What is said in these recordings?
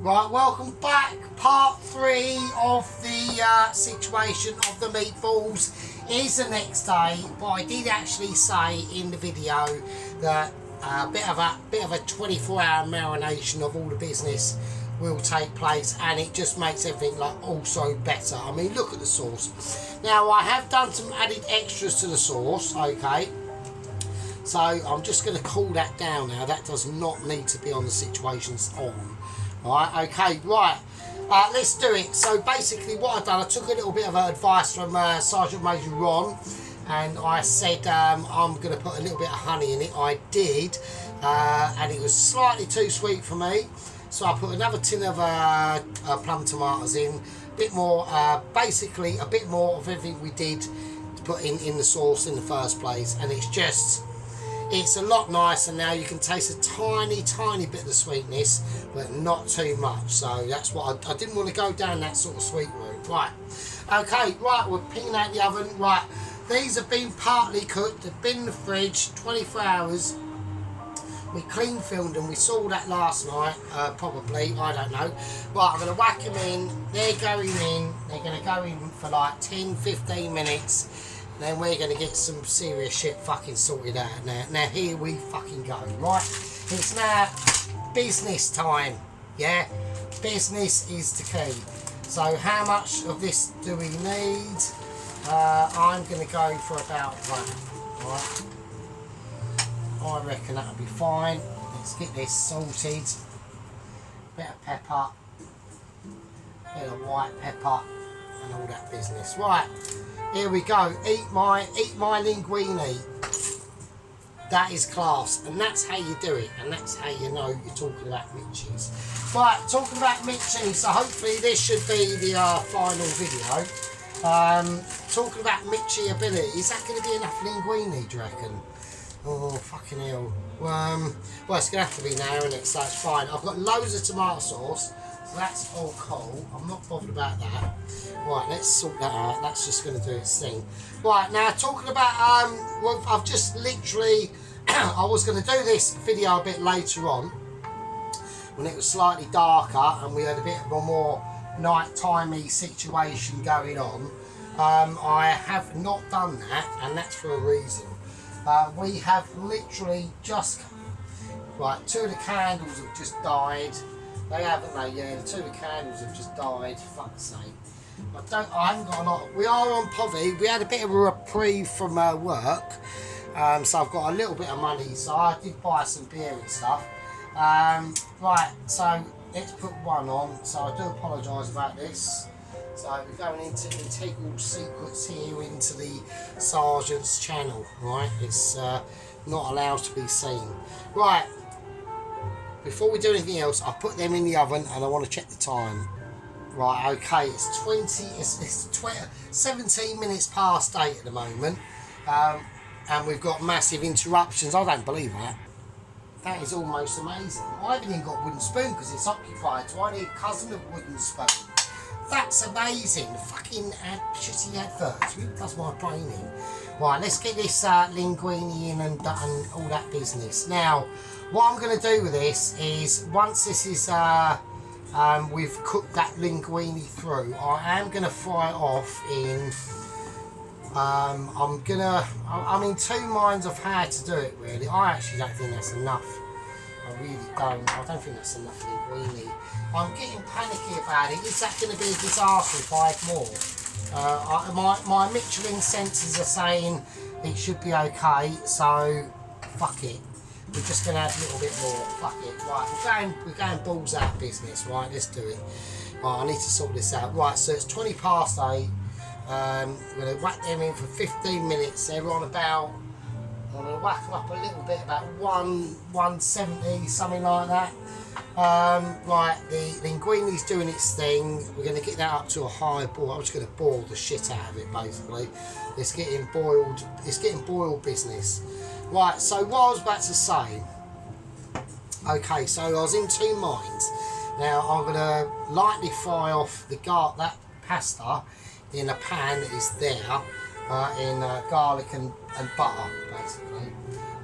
Right, welcome back. Part 3 of the situation of the meatballs is the next day, but I did actually say in the video that a bit of a 24-hour marination of all the business will take place, and it just makes everything like also better. I mean, look at the sauce. Now I have done some added extras to the sauce, okay, so I'm just going to cool that down now. That does not need to be on the situations on. Right, okay, right, let's do it. So basically what I've done, I took a little bit of advice from Sergeant Major Ron, and I said I'm going to put a little bit of honey in it. I did, and it was slightly too sweet for me, so I put another tin of plum tomatoes in, a bit more, basically a bit more of everything we did to put in the sauce in the first place, and it's a lot nicer now. You can taste a tiny bit of the sweetness, but not too much. So that's what I didn't want to go down that sort of sweet route. Right, okay, right, we're pinging out the oven. Right, these have been partly cooked. They've been in the fridge 24 hours. We clean filmed them. We saw that last night, probably, I don't know. Right, I'm going to whack them in. They're going in. They're going to go in for like 10-15 minutes. Then we're going to get some serious shit fucking sorted out now. Now here we fucking go, right? It's now business time, yeah? Business is the key. So how much of this do we need? I'm going to go for about that, right? I reckon that'll be fine. Let's get this salted. Bit of pepper, bit of white pepper, and all that business. Right. Here we go. Eat my linguine. That is class, and that's how you do it, and that's how you know you're talking about Mitchies. Right, talking about Mitchies, so hopefully this should be the final video. Talking about Mitchie ability, is that going to be enough linguine, do you reckon? Oh, fucking hell. Well, it's going to have to be now, isn't it? So it's fine. I've got loads of tomato sauce. That's all cool. I'm not bothered about that. Right, let's sort that out. That's just going to do its thing. Right, now talking about, well, I've just literally, I was going to do this video a bit later on when it was slightly darker and we had a bit of a more night-timey situation going on. I have not done that, and that's for a reason. We have literally just, right, 2 of the candles have just died. They haven't they? Yeah, the 2 of the candles have just died. Fuck's sake. I haven't got a lot. We are on povey. We had a bit of a reprieve from work. So I've got a little bit of money. So I did buy some beer and stuff. Right, so let's put one on. So I do apologise about this. So we're going into integral secrets here into the Sergeant's channel. Right, it's not allowed to be seen. Right. Before we do anything else, I'll put them in the oven and I want to check the time. Right, okay, it's 17 minutes past 8 at the moment. And we've got massive interruptions. I don't believe that. That is almost amazing. I haven't even got wooden spoon because it's occupied, so I need a cousin of wooden spoon. That's amazing. Fucking shitty adverts. Who does my brain in? Right, let's get this linguine in and all that business. Now, what I'm going to do with this is, once this is, we've cooked that linguine through, I am going to fry it off in, I'm in 2 minds of how to do it really. I actually don't think that's enough. I really don't. I don't think that's enough linguine. I'm getting panicky about it. Is that going to be a disaster if I add more? My Michelin sensors are saying it should be okay, so fuck it. We're just going to add a little bit more. Fuck it. Right, we're going balls out of business. Right, let's do it. Right, I need to sort this out. Right, so it's 20 past 8. We're going to whack them in for 15 minutes. They're on about, I'm going to whack them up a little bit, about 170, something like that. Right, the linguine's doing its thing. We're going to get that up to a high boil. I'm just going to boil the shit out of it, basically. It's getting boiled. It's getting boiled business. Right, so what I was about to say. Okay, so I was in 2 minds. Now I'm going to lightly fry off that pasta in a pan that is there, in garlic and butter, basically.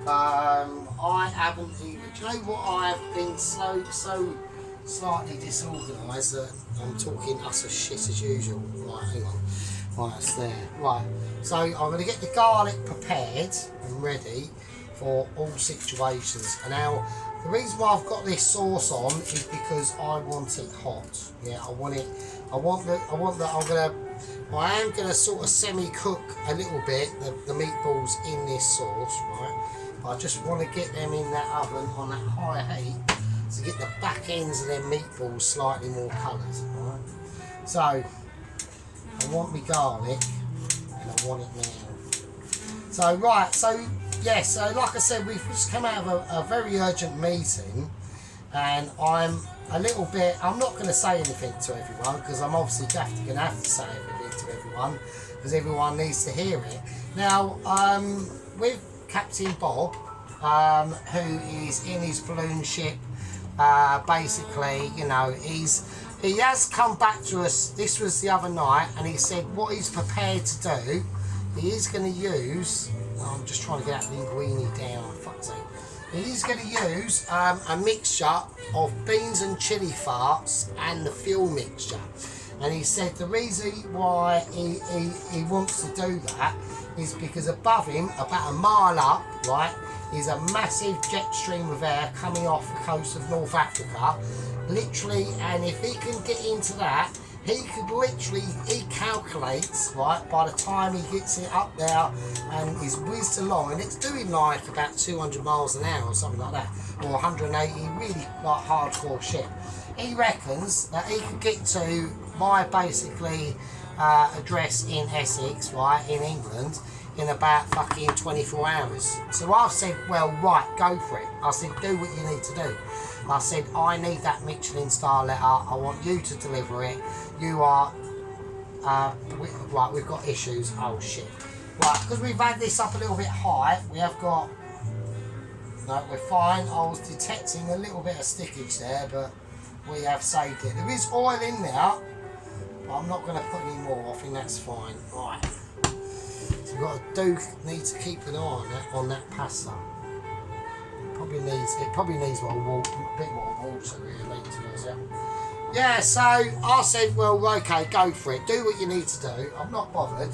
I haven't even, do you know what, I have been so slightly disorganised that I'm talking utter shit as usual. Right, hang on. Right, it's there. Right, so I'm going to get the garlic prepared and ready for all situations. And now, the reason why I've got this sauce on is because I want it hot. Yeah, I am gonna sort of semi-cook a little bit the meatballs in this sauce, right? But I just want to get them in that oven on that high heat to get the back ends of them meatballs slightly more coloured, right? So I want my garlic and I want it now. So right, so yeah, so like I said, we've just come out of a very urgent meeting, and I'm a little bit, I'm not going to say anything to everyone because I'm obviously going to have to say everything to everyone because everyone needs to hear it. Now, with Captain Bob, who is in his balloon ship, basically, you know, he has come back to us, this was the other night, and he said what he's prepared to do, he is going to use, I'm just trying to get that linguine down, fuck's sake. He's going to use a mixture of beans and chilli farts and the fuel mixture. And he said the reason why he wants to do that is because above him, about a mile up, right, is a massive jet stream of air coming off the coast of North Africa. Literally, and if he can get into that, he could literally, he calculates, right, by the time he gets it up there and is whizzed along, and it's doing like about 200 miles an hour or something like that, or 180, really like hardcore shit. He reckons that he could get to my basically address in Essex, right, in England, in about fucking 24 hours. So I've said, well, right, go for it. I said, do what you need to do. I said, I need that Michelin star letter. I want you to deliver it. You are, right, we've got issues. Oh, shit. Right, because we've had this up a little bit high, we have got, no, we're fine. I was detecting a little bit of stickage there, but we have saved it. There is oil in there, but I'm not going to put any more. I think that's fine. Right. So we've got need to keep an eye on that pasta. It probably needs a bit more water really to be honest. Yeah, so I said, well, okay, go for it. Do what you need to do. I'm not bothered.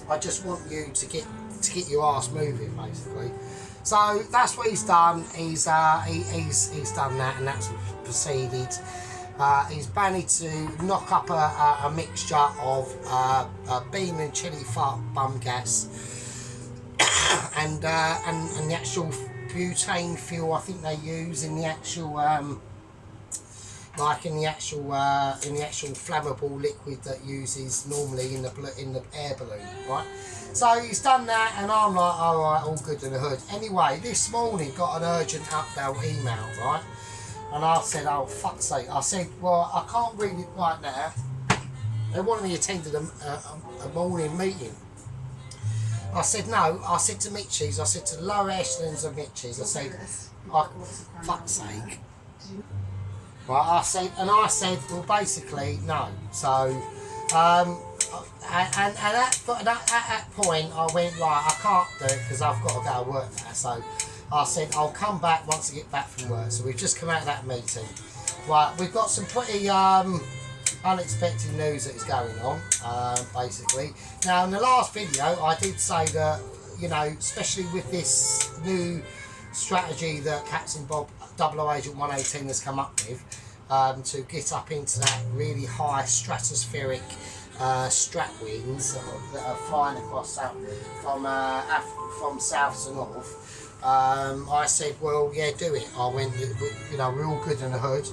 I just want you to get your ass moving, basically. So that's what he's done. He's done that, and that's proceeded. He's managed to knock up a mixture of bean and chilli fart bum gas and the actual butane fuel I think they use in the actual in the actual flammable liquid that uses normally in the air balloon, right? So he's done that, and I'm like, all right, all good in the hood. Anyway, this morning got an urgent update email, right? And I said, oh, fuck's sake. I said, well, I can't read it right now. They wanted me to attend a morning meeting. I said, no. I said to Mitchies, I said to the lower echelons of Mitchies, I said, fuck's sake. Right, I said, well, basically, no. So, and at that point, I went, right, I can't do it because I've got to go to work now. So I said, I'll come back once I get back from work. So we've just come out of that meeting. Right, we've got some pretty unexpected news that is going on, basically. Now, in the last video, I did say that, you know, especially with this new strategy that Captain Bob 00 Agent 118 has come up with, to get up into that really high stratospheric strat winds that are flying across from south to north. I said, well, yeah, do it. I went, you know, we're all good in the hood.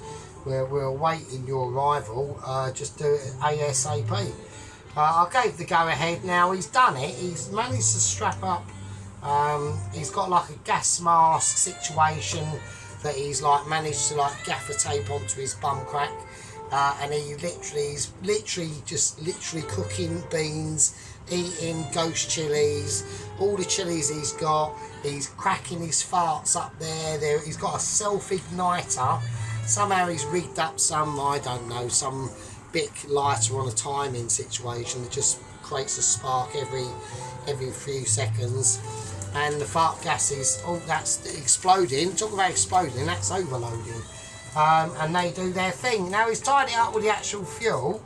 We're awaiting your arrival. Just do it ASAP. I gave the go ahead. Now he's done it. He's managed to strap up. He's got like a gas mask situation that he's like managed to like gaffer tape onto his bum crack, and he's literally cooking beans, eating ghost chilies, all the chilies he's got. He's cracking his farts up there. He's got a self-igniter. Somehow he's rigged up some, I don't know, some big lighter on a timing situation that just creates a spark every few seconds. And the fart gas is, oh, that's exploding. Talk about exploding, that's overloading. and they do their thing. Now he's tied it up with the actual fuel,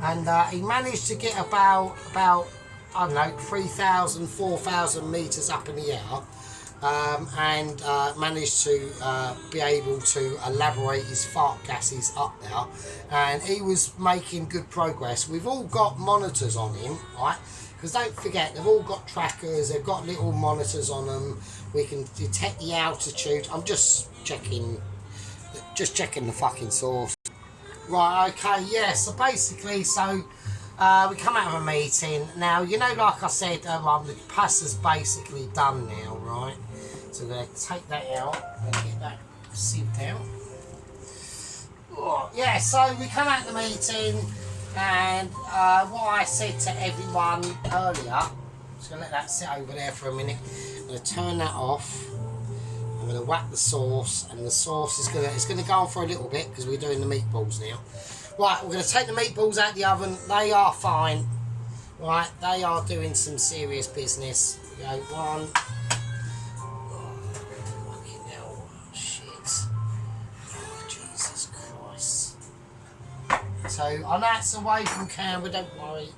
and he managed to get about I don't know, 3,000, 4,000 metres up in the air, and managed to be able to elaborate his fart gases up there, and he was making good progress. We've all got monitors on him, right? Because don't forget, they've all got trackers, they've got little monitors on them. We can detect the altitude. I'm just checking the fucking source. Right, okay, yeah, so basically, we come out of a meeting. Now, you know, like I said, the pasta's basically done now, right? So we're going to take that out and get that sieved out. Oh, yeah, so we come out of the meeting, and what I said to everyone earlier, I'm just going to let that sit over there for a minute. I'm going to turn that off. I'm going to whack the sauce, and the sauce is going to go on for a little bit because we're doing the meatballs now. Right, we're going to take the meatballs out of the oven. They are fine. Right, they are doing some serious business. We go one. Oh, fucking hell. Shit. Oh, Jesus Christ. So, I know it's away from camera, don't worry.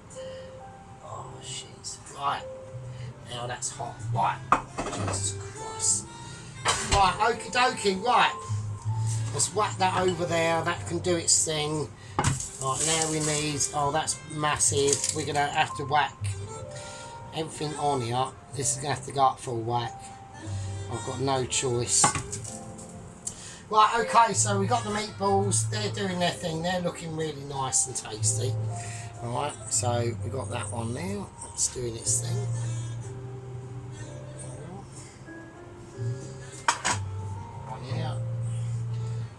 Oh, shit. Right. Now that's hot. Right. Jesus Christ. Right, okie dokie. Right. Let's whack that over there. That can do its thing. Right, now we need, oh, that's massive. We're going to have to whack everything on here. This is going to have to go up full whack. I've got no choice. Right, okay, so we've got the meatballs. They're doing their thing. They're looking really nice and tasty. Alright, so we've got that one now. It's doing its thing.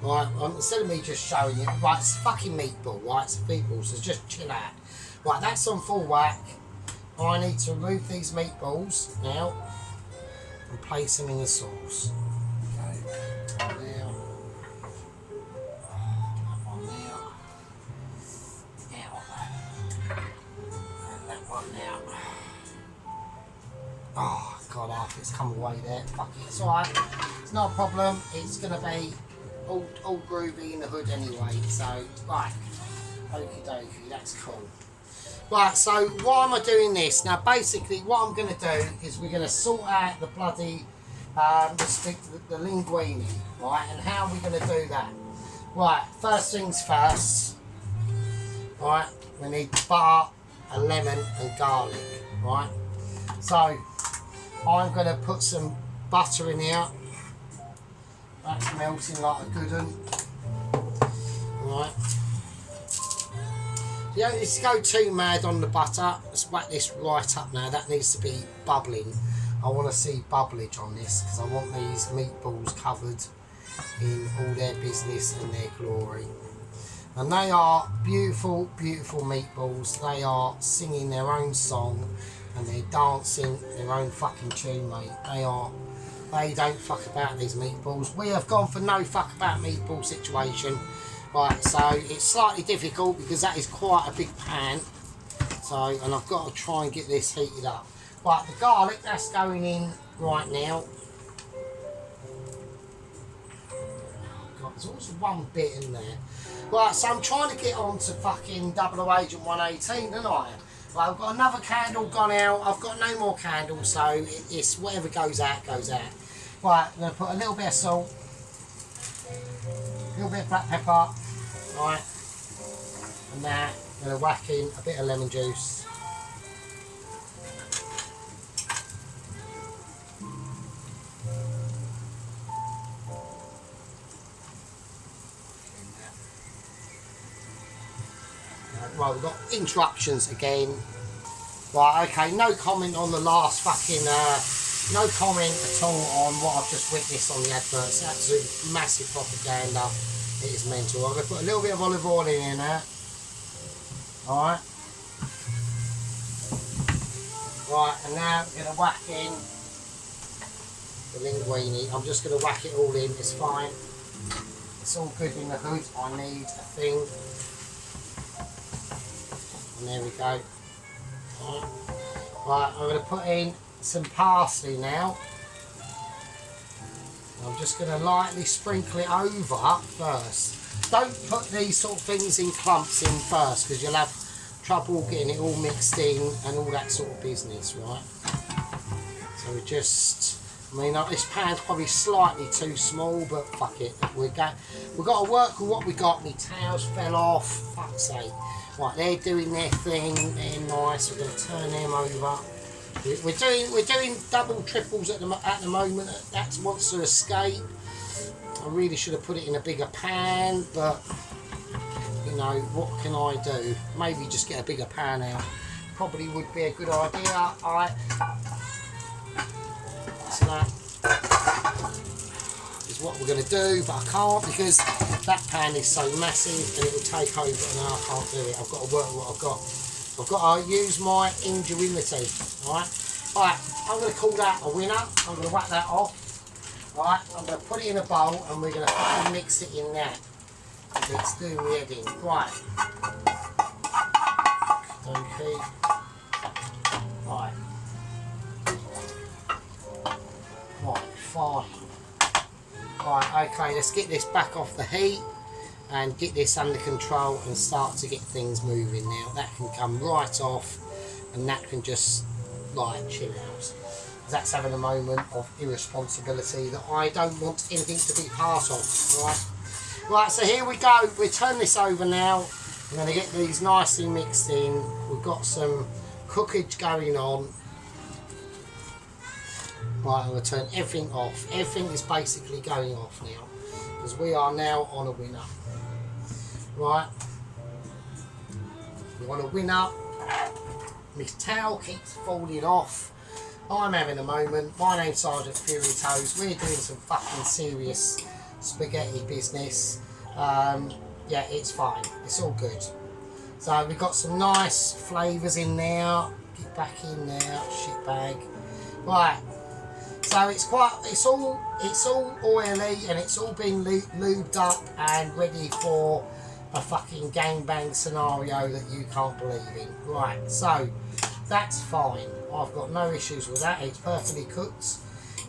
Right, instead of me just showing you, right, it's a fucking meatball, right, it's a meatball, so just chill out. Right, that's on full whack. I need to remove these meatballs now and place them in the sauce. Okay, there. That one there. Out. And that one there. Oh, God, half it's come away there. Fuck it, it's alright. It's not a problem. It's going to be all groovy in the hood anyway, so right, okie dokie, that's cool. Right, so why am I doing this? Now basically what I'm going to do is we're going to sort out the bloody the linguine, right, and how are we going to do that? Right, first things first, right, we need butter, a lemon and garlic, right, so I'm going to put some butter in here. That's melting like a good one. Right. You don't need to go too mad on the butter. Let's whack this right up now. That needs to be bubbling. I want to see bubblage on this because I want these meatballs covered in all their business and their glory. And they are beautiful, beautiful meatballs. They are singing their own song and they're dancing their own fucking tune, mate. They don't fuck about these meatballs. We have gone for no fuck about meatball situation. Right, so it's slightly difficult because that is quite a big pan. So, and I've got to try and get this heated up. Right, the garlic, that's going in right now. God, there's always one bit in there. Right, so I'm trying to get on to fucking 00 Agent 118, aren't I? Right, I've got another candle gone out. I've got no more candles, so it's whatever goes out, goes out. Right, I'm going to put a little bit of salt, a little bit of black pepper, right, and that. I'm going to whack in a bit of lemon juice. Right, we've got interruptions again. Right, okay, no comment on the last fucking, no comment at all on what I've just witnessed on the advert. It's absolute massive propaganda. It is mental. I'm going to put a little bit of olive oil in there. Alright. Right, and now I'm going to whack in the linguine. I'm just going to whack it all in, it's fine. It's all good in the hood. I need a thing. And there we go. Right, I'm going to put in some parsley now. I'm just going to lightly sprinkle it over first. Don't put these sort of things in clumps in first, because you'll have trouble getting it all mixed in and all that sort of business, right? So we just, I mean, this pan's probably slightly too small, but fuck it. We've got to work with what we got. My towels fell off, fuck's sake. Right, they're doing their thing, they're nice. We're going to turn them over. We're doing double triples at the moment. That wants to escape. I really should have put it in a bigger pan, but you know, what can I do? Maybe just get a bigger pan out. Probably would be a good idea. Alright. So that is what we're going to do, but I can't because that pan is so massive and it will take over, and I can't do it. I've got to work with what I've got. I've got to use my ingenuity. Alright. Alright, I'm going to call that a winner. I'm going to whack that off. Right, I'm going to put it in a bowl and we're going to fucking mix it in there. It's doing the heading. Right. Okay. Right. Right, fine. Right, okay, let's get this back off the heat and get this under control and start to get things moving now. That can come right off and that can just, like, chill out. That's having a moment of irresponsibility that I don't want anything to be part of. Right, right. So here we go. We turn this over now. I'm going to get these nicely mixed in. We've got some cookage going on. Right, I'm going to turn everything off. Everything is basically going off now because we are now on a winner. Right, we want a winner. My towel keeps falling off. I'm having a moment. My name's Sergeant Fury Toes. We're doing some fucking serious spaghetti business. Yeah, it's fine. It's all good. So we've got some nice flavours in there. Get back in there, shit bag. Right. So it's all oily and it's all been lubed up and ready for a fucking gangbang scenario that you can't believe in. Right. So that's fine. I've got no issues with that. It's perfectly cooked.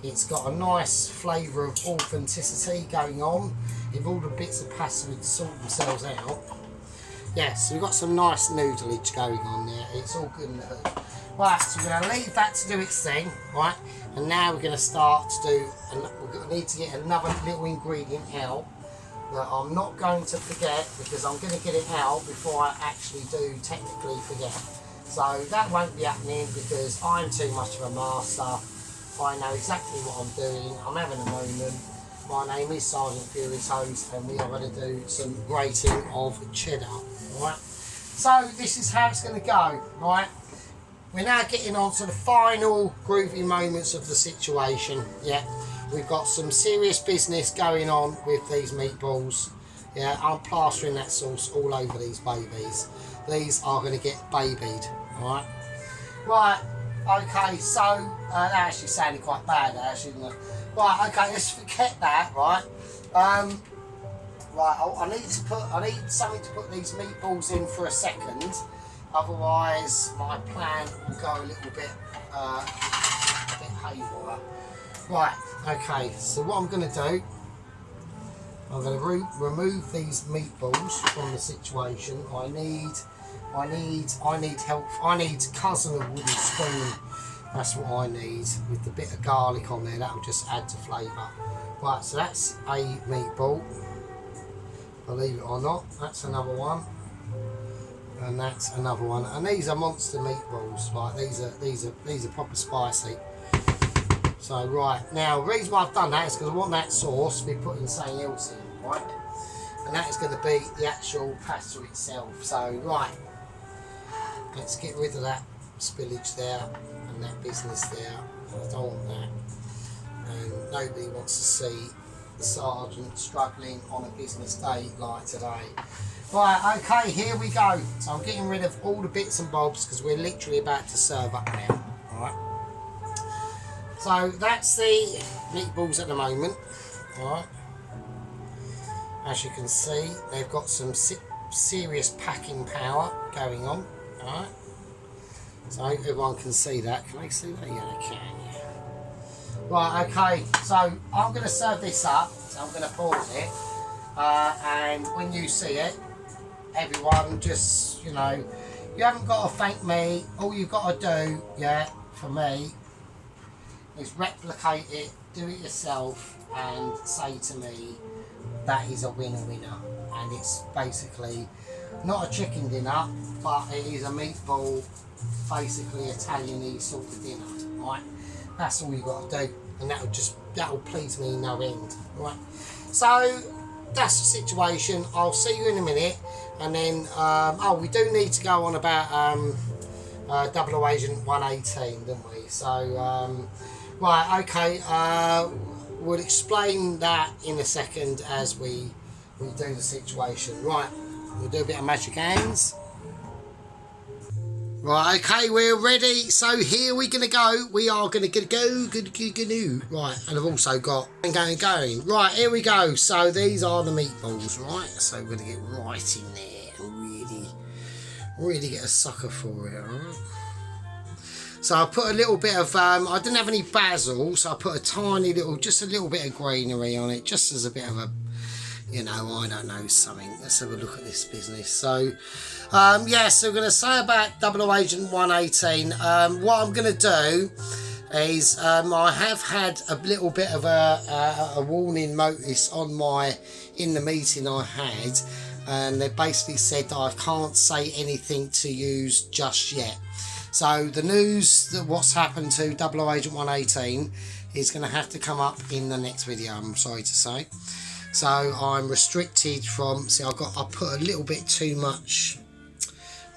It's got a nice flavour of authenticity going on. If all the bits of pasta would sort themselves out. Yes, so we've got some nice noodleage going on there. It's all good in the hood. Right, so we're going to leave that to do its thing, right? And now we're going to start to do, and we're going to need to get another little ingredient out that I'm not going to forget because I'm going to get it out before I actually do technically forget. So that won't be happening because I'm too much of a master. I know exactly what I'm doing. I'm having a moment. My name is Sergeant Fury Toes and we are going to do some grating of cheddar. Right? So this is how it's going to go. Right? We're now getting on to the final groovy moments of the situation. Yeah, we've got some serious business going on with these meatballs. Yeah, I'm plastering that sauce all over these babies. These are going to get babied. Alright, right, okay, so that actually sounded quite bad actually, didn't it? Right, okay, let's forget that, right? Right, I need something to put these meatballs in for a second, otherwise my plan will go a little bit haywire. Right, okay, so what I'm going to do, I'm going to remove these meatballs from the situation. I need help. I need cousin of wooden spoon. That's what I need with the bit of garlic on there. That will just add to flavour. Right, so that's a meatball. Believe it or not, that's another one, and that's another one. And these are monster meatballs. Like these are proper spicy. So right now, the reason why I've done that is because I want that sauce to be putting something else in, right? And that is going to be the actual pasta itself. So right. Let's get rid of that spillage there and that business there. I don't want that. And nobody wants to see the sergeant struggling on a business day like today. Right, okay, here we go. So I'm getting rid of all the bits and bobs because we're literally about to serve up now. Alright. So that's the meatballs at the moment. Alright. As you can see, they've got some serious packing power going on. Alright, so I hope everyone can see that. Can they see that? Yeah, they can. Yeah. Right, okay, so I'm going to serve this up, so I'm going to pause it, and when you see it, everyone, just, you know, you haven't got to thank me, all you've got to do, yeah, for me, is replicate it, do it yourself, and say to me, that is a winner, and it's basically not a chicken dinner, but it is a meatball, basically Italian-y sort of dinner, right? That's all you've got to do, and that'll please me no end, right? So that's the situation. I'll see you in a minute, and then oh, we do need to go on about Double Agent 118, don't we? So right, okay, we'll explain that in a second as we do the situation. Right, we'll do a bit of magic hands. Right, okay, we're ready. So here we're going to go. We are going to go. Right, and I've also got going. Right, here we go. So these are the meatballs, right? So we're going to get right in there and really get a sucker for it, all right? So I put a little bit of, I didn't have any basil, so I put a tiny little, just a little bit of greenery on it, just as a bit of a, you know, I don't know, something. Let's have a look at this business. So, yeah, so we're going to say about Double Agent 118. What I'm going to do is I have had a little bit of a warning notice on in the meeting I had, and they basically said that I can't say anything to use just yet. So the news that what's happened to Double Agent 118 is going to have to come up in the next video, I'm sorry to say. So I'm restricted from, see, I put a little bit too much,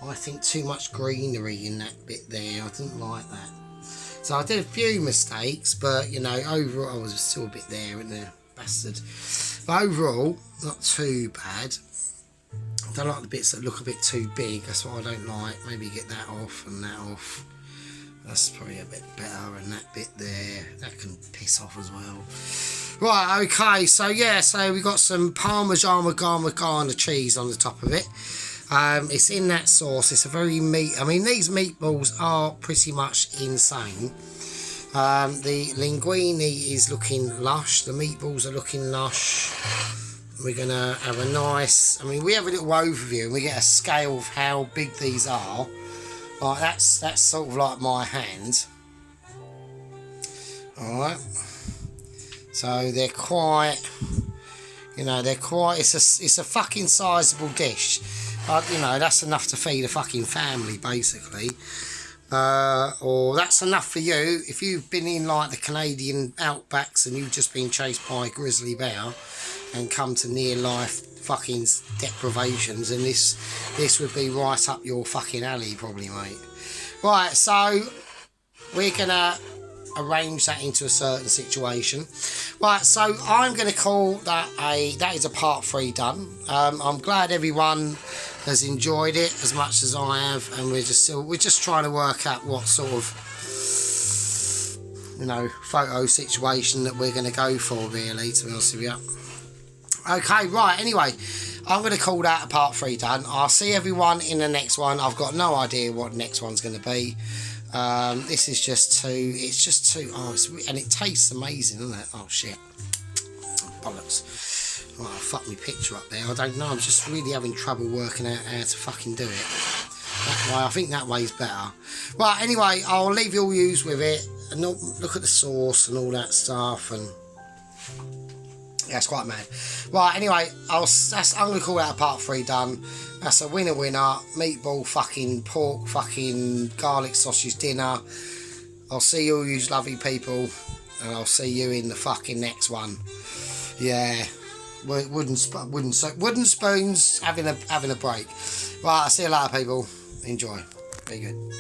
I think too much greenery in that bit there. I didn't like that. So I did a few mistakes, but you know, overall I was still a bit there, isn't there, bastard. But overall, not too bad. I don't like the bits that look a bit too big, that's what I don't like. Maybe get that off and that off. That's probably a bit better, and that bit there, that can piss off as well. Right, okay, so yeah, so we got some Parmesan Garma cheese on the top of it. It's in that sauce, it's a very I mean, these meatballs are pretty much insane. The linguine is looking lush, the meatballs are looking lush. We're going to have a nice, I mean, we have a little overview and we get a scale of how big these are. Like, that's sort of like my hand. Alright. So they're quite, you know, it's a fucking sizable dish. But, you know, that's enough to feed a fucking family, basically. Or that's enough for you if you've been in like the Canadian outbacks and you've just been chased by a grizzly bear and come to near life fucking deprivations, and this would be right up your fucking alley probably, mate. Right, so we're gonna arrange that into a certain situation. Right, so I'm gonna call that that is a part 3 done. I'm glad everyone has enjoyed it as much as I have, and we're just trying to work out what sort of, you know, photo situation that we're going to go for, really, to be honest with you. Okay, right, anyway, I'm going to call that a part 3 done. I'll see everyone in the next one. I've got no idea what the next one's going to be. This is just too, and it tastes amazing, doesn't it? Oh, shit. Bollocks. Right, I fucked my picture up there. I don't know, I'm just really having trouble working out how to fucking do it. That way, I think that way's better. Right, anyway, I'll leave you all use with it, and look at the sauce and all that stuff, and yeah, it's quite mad. Right, anyway, I'm going to call that a part 3 done. That's a winner, meatball fucking pork fucking garlic sausage dinner. I'll see you all, you lovely people, and I'll see you in the fucking next one. Yeah. Wooden spoons having a break. Right, I'll see you later, people. Enjoy. Very good.